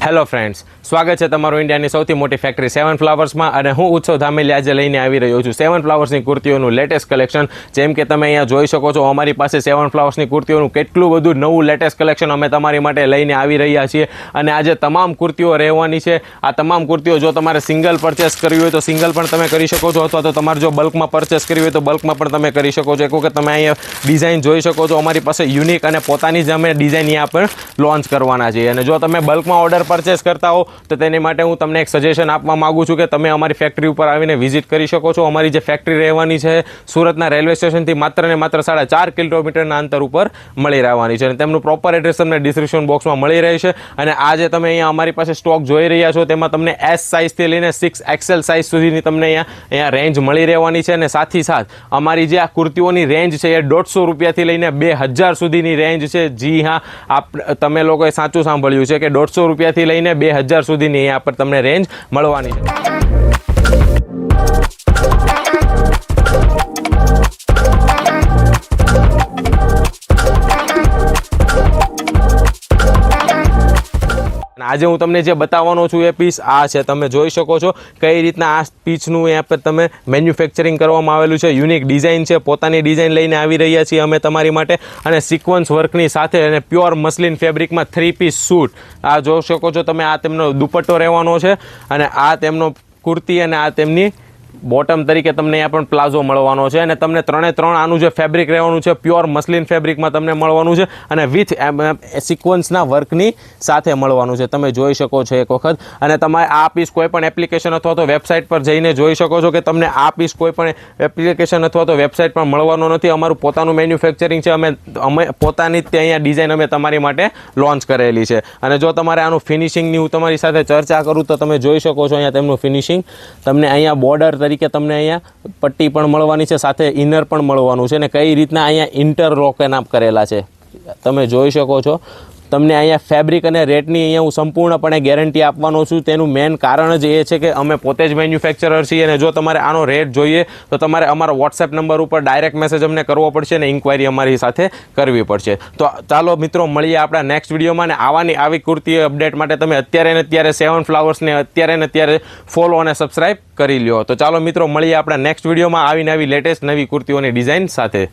Hello friends, સ્વાગત છે તમારું ઇન્ડિયાની સૌથી મોટી ફેક્ટરી સેવન ફ્લાવર્સમાં અને હું ઉત્સવ ધામેલી આજે લઈને આવી રહ્યો છું સેવન ફ્લાવર્સની કુર્તીઓનું લેટેસ્ટ કલેક્શન। જેમ કે તમે અહીંયા જોઈ શકો છો, અમારી પાસે સેવન ફ્લાવર્સની કુર્તીઓનું કેટલું બધું નવું લેટેસ્ટ કલેક્શન અમે તમારી માટે લઈને આવી રહ્યા છીએ અને આજે તમામ કુર્તીઓ રહેવાની છે। આ તમામ કુર્તીઓ જો તમારે સિંગલ પરચેસ કરવી હોય તો સિંગલ પણ તમે કરી શકો છો, અથવા તો તમારે જો બલ્કમાં પરચેસ કરવી હોય તો બલ્કમાં પણ તમે કરી શકો છો। એક વખત તમે અહીંયા ડિઝાઇન જોઈ શકો છો, અમારી પાસે યુનિક અને પોતાની જ અમે ડિઝાઇન અહીંયા પણ લોન્ચ કરવાના છીએ અને જો તમે બલ્કમાં ઓર્ડર પરચેસ કરતા હો તો તેની માટે હું તમને એક સજેશન આપવા માંગુ છું કે તમે અમારી ફેક્ટરી ઉપર આવીને વિઝિટ કરી શકો છો। અમારી જે ફેક્ટરી રહેવાની છે સુરતના રેલવે સ્ટેશનથી માત્ર ને માત્ર 4.5 કિલોમીટરના અંતર ઉપર મળી રહેવાની છે અને તેમનું પ્રોપર એડ્રેસ તમને ડિસ્ક્રિપ્શન બોક્સમાં મળી રહેશે। અને આજે તમે અહીંયા અમારી પાસે સ્ટોક જોઈ રહ્યા છો તેમાં તમને S સાઇઝથી લઈને 6XL સાઇઝ સુધીની તમને અહીંયા રેન્જ મળી રહેવાની છે અને સાથે સાથ અમારી જે આ કુર્તીઓની રેન્જ છે એ 150 રૂપિયાથી લઈને 2000 સુધીની રેન્જ છે। જી હા, તમે લોકોએ સાચું સાંભળ્યું છે કે 150 રૂપિયાથી લઈને 2000 સુધીની અહીંયા પર તમને રેન્જ મળવાની છે। આજે હું તમને જે બતાવવાનો છું એ પીસ આ છે, તમે જોઈ શકો છો કઈ રીતના આ પીસનું અહીંયા પર તમે મેન્યુફેક્ચરિંગ કરવામાં આવેલું છે। યુનિક ડિઝાઇન છે, પોતાની ડિઝાઇન લઈને આવી રહ્યા છીએ અમે તમારી માટે અને સિક્વન્સ વર્કની સાથે અને પ્યોર મસ્લિન ફેબ્રિકમાં 3 પીસ સૂટ આ જોઈ શકો છો તમે। આ તેમનો દુપટ્ટો રહેવાનો છે અને આ તેમનો કુર્તી અને આ તેમની બોટમ તરીકે તમને અહીંયા પણ પ્લાઝો મળવાનો છે અને તમને 3 આનું જે ફેબ્રિક રહેવાનું છે પ્યોર મસ્લિન ફેબ્રિકમાં તમને મળવાનું છે અને વિથ સિક્વન્સના વર્કની સાથે મળવાનું છે, તમે જોઈ શકો છો એક વખત। અને તમારે આ પીસ કોઈ પણ એપ્લિકેશન અથવા તો વેબસાઇટ પર જઈને જોઈ શકો છો કે તમને આ પીસ કોઈ પણ એપ્લિકેશન અથવા તો વેબસાઇટ પર મળવાનો નથી। અમારું પોતાનું મેન્યુફેક્ચરિંગ છે, અમે પોતાની જ અહીંયા ડિઝાઇન અમે તમારી માટે લોન્ચ કરેલી છે। અને જો તમારે આનું ફિનિશિંગની હું તમારી સાથે ચર્ચા કરું તો તમે જોઈ શકો છો અહીંયા તેમનું ફિનિશિંગ તમને અહીંયા બોર્ડર તરીકે તમને અહીંયા પટ્ટી પણ મળવાની છે, સાથે ઇનર પણ મળવાનું છે અને કઈ રીતના અહીંયા ઇન્ટરલોક એના કરેલા છે તમે જોઈ શકો છો। તમને અહીંયા ફેબ્રિક અને રેટની અહીંયા હું સંપૂર્ણપણે ગેરંટી આપવાનો છું। તેનું મેઇન કારણ જ એ છે કે અમે પોતે જ મેન્યુફેક્ચરર છીએ અને જો તમારે આનો રેટ જોઈએ તો તમારે અમારા વોટ્સએપ નંબર ઉપર ડાયરેક્ટ મેસેજ અમને કરવો પડશે અને ઇન્ક્વાયરી અમારી સાથે કરવી પડશે। તો ચાલો મિત્રો, મળીએ આપણા નેક્સ્ટ વિડીયોમાં અને આવી કુર્તી અપડેટ માટે તમે અત્યારે ને અત્યારે સેવન ફ્લાવર્સને અત્યારે ને અત્યારે ફોલો અને સબસ્ક્રાઈબ કરી લ્યો। તો ચાલો મિત્રો, મળીએ આપણા નેક્સ્ટ વિડીયોમાં આવીને આવી લેટેસ્ટ નવી કુર્તીઓની ડિઝાઇન સાથે।